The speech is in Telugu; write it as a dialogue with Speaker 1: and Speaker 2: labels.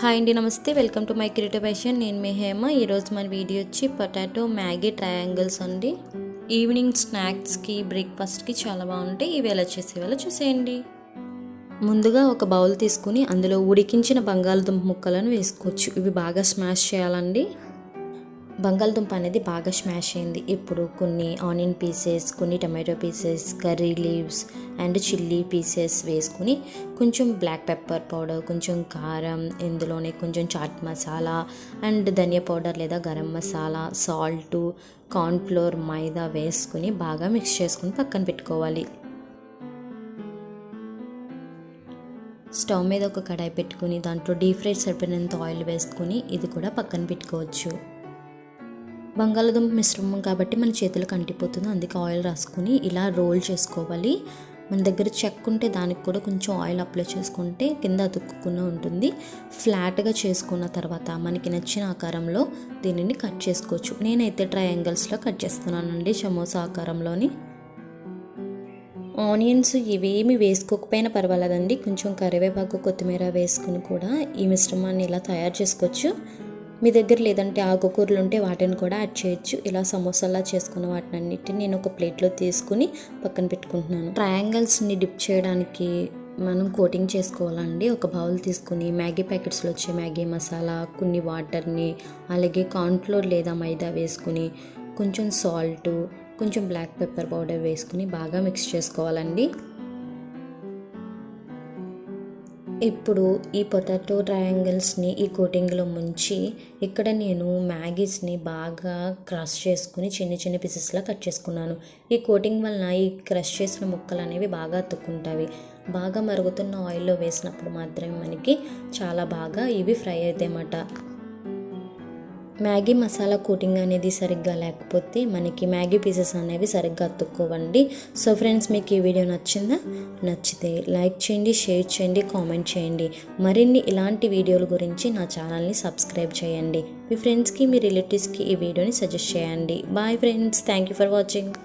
Speaker 1: హాయ్ అండి, నమస్తే. Welcome to my creative passion. నేను మీ హేమ. ఈరోజు మన వీడియో వచ్చి పొటాటో మ్యాగీ ట్రయాంగిల్స్ అండి. ఈవినింగ్ స్నాక్స్కి, బ్రేక్ఫాస్ట్కి చాలా బాగుంటాయి. ఇవి ఎలా చేసేవాళ్ళో చూసేయండి. ముందుగా ఒక బౌల్ తీసుకుని అందులో ఉడికించిన బంగాళదుంప ముక్కలను వేసుకోవచ్చు. ఇవి బాగా స్మాష్ చేయాలండి. బంగాళదుంప అనేది బాగా స్మాష్ అయింది. ఇప్పుడు కొన్ని ఆనియన్ పీసెస్, కొన్ని tomato pieces, curry leaves and chilli pieces వేసుకుని కొంచెం బ్లాక్ పెప్పర్ పౌడర్, కొంచెం కారం, ఇందులోనే కొంచెం చాట్ మసాలా అండ్ ధనియా పౌడర్ లేదా గరం మసాలా, సాల్ట్, కార్న్ఫ్లోర్, మైదా వేసుకుని బాగా మిక్స్ చేసుకుని పక్కన పెట్టుకోవాలి. స్టవ్ మీద ఒక కడాయి పెట్టుకుని దాంట్లో డీప్ ఫ్రై సరిపడినంత ఆయిల్ వేసుకుని ఇది కూడా పక్కన పెట్టుకోవచ్చు. బంగాళదుంప మిశ్రమం కాబట్టి మన చేతులకు అంటిపోతుంది, అందుకే ఆయిల్ రాసుకుని ఇలా రోల్ చేసుకోవాలి. మన దగ్గర చెక్క ఉంటే దానికి కూడా కొంచెం ఆయిల్ అప్లై చేసుకుంటే కింద అతుక్కుకుండా ఉంటుంది. ఫ్లాట్గా చేసుకున్న తర్వాత మనకి నచ్చిన ఆకారంలో దీనిని కట్ చేసుకోవచ్చు. నేనైతే ట్రయాంగిల్స్లో కట్ చేస్తున్నానండి, సమోసా ఆకారంలోని. ఆనియన్స్ ఇవేమి వేసుకోకపోయినా పర్వాలేదండి, కొంచెం కరివేపాకు, కొత్తిమీర వేసుకుని కూడా ఈ మిశ్రమాన్ని ఇలా తయారు చేసుకోవచ్చు. మీ దగ్గర లేదంటే ఆకుకూరలు ఉంటే వాటిని కూడా యాడ్ చేయొచ్చు. ఇలా సమోసాలా చేసుకున్న వాటిని అన్నిటిని నేను ఒక ప్లేట్లో తీసుకుని పక్కన పెట్టుకుంటున్నాను. ట్రయాంగిల్స్ని డిప్ చేయడానికి మనం కోటింగ్ చేసుకోవాలండి. ఒక బౌల్ తీసుకుని మ్యాగీ ప్యాకెట్స్లో వచ్చే మ్యాగీ మసాలా, కొన్ని వాటర్ని, అలాగే కార్న్ఫ్లోర్ లేదా మైదా వేసుకుని కొంచెం సాల్ట్, కొంచెం బ్లాక్ పెప్పర్ పౌడర్ వేసుకుని బాగా మిక్స్ చేసుకోవాలండి. ఇప్పుడు ఈ పొటాటో ట్రయాంగిల్స్ని ఈ కోటింగ్లో ముంచి ఇక్కడ నేను మ్యాగీస్ని బాగా క్రష్ చేసుకుని చిన్న చిన్న పీసెస్లా కట్ చేసుకున్నాను. ఈ కోటింగ్ వలన ఈ క్రష్ చేసిన ముక్కలు అనేవి బాగా అతుక్కుంటాయి. బాగా మరుగుతున్న ఆయిల్లో వేసినప్పుడు మాత్రమే మనకి చాలా బాగా ఇవి ఫ్రై అవుతాయి అన్నమాట. మ్యాగీ మసాలా కోటింగ్ అనేది సరిగ్గా లేకపోతే మనకి మ్యాగీ పీసెస్ అనేవి సరిగ్గా అతుక్కోవండి. సో ఫ్రెండ్స్, మీకు ఈ వీడియో నచ్చిందా? నచ్చితే లైక్ చేయండి, షేర్ చేయండి, కామెంట్ చేయండి. మరిన్ని ఇలాంటి వీడియోల గురించి నా ఛానల్ని సబ్స్క్రైబ్ చేయండి. మీ ఫ్రెండ్స్కి, మీ రిలేటివ్స్కి ఈ వీడియోని సజెస్ట్ చేయండి. Bye friends, thank you for watching.